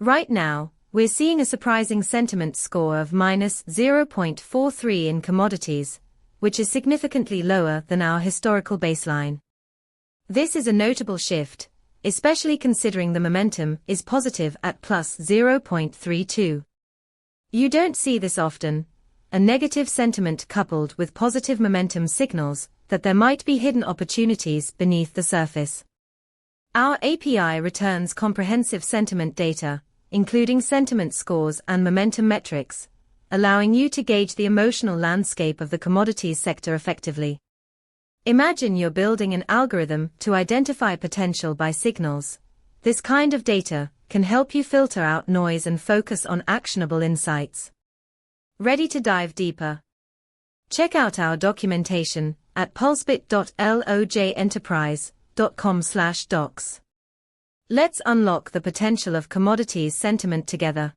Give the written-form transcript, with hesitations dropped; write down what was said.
Right now, we're seeing a surprising sentiment score of minus 0.43 in commodities, which is significantly lower than our historical baseline. This is a notable shift, especially considering the momentum is positive at plus 0.32. You don't see this often. A negative sentiment coupled with positive momentum signals that there might be hidden opportunities beneath the surface. Our API returns comprehensive sentiment data, including sentiment scores and momentum metrics, allowing you to gauge the emotional landscape of the commodities sector effectively. Imagine you're building an algorithm to identify potential buy signals. This kind of data can help you filter out noise and focus on actionable insights. Ready to dive deeper? Check out our documentation at pulsebit.lojenterprise.com/docs. Let's unlock the potential of commodities sentiment together.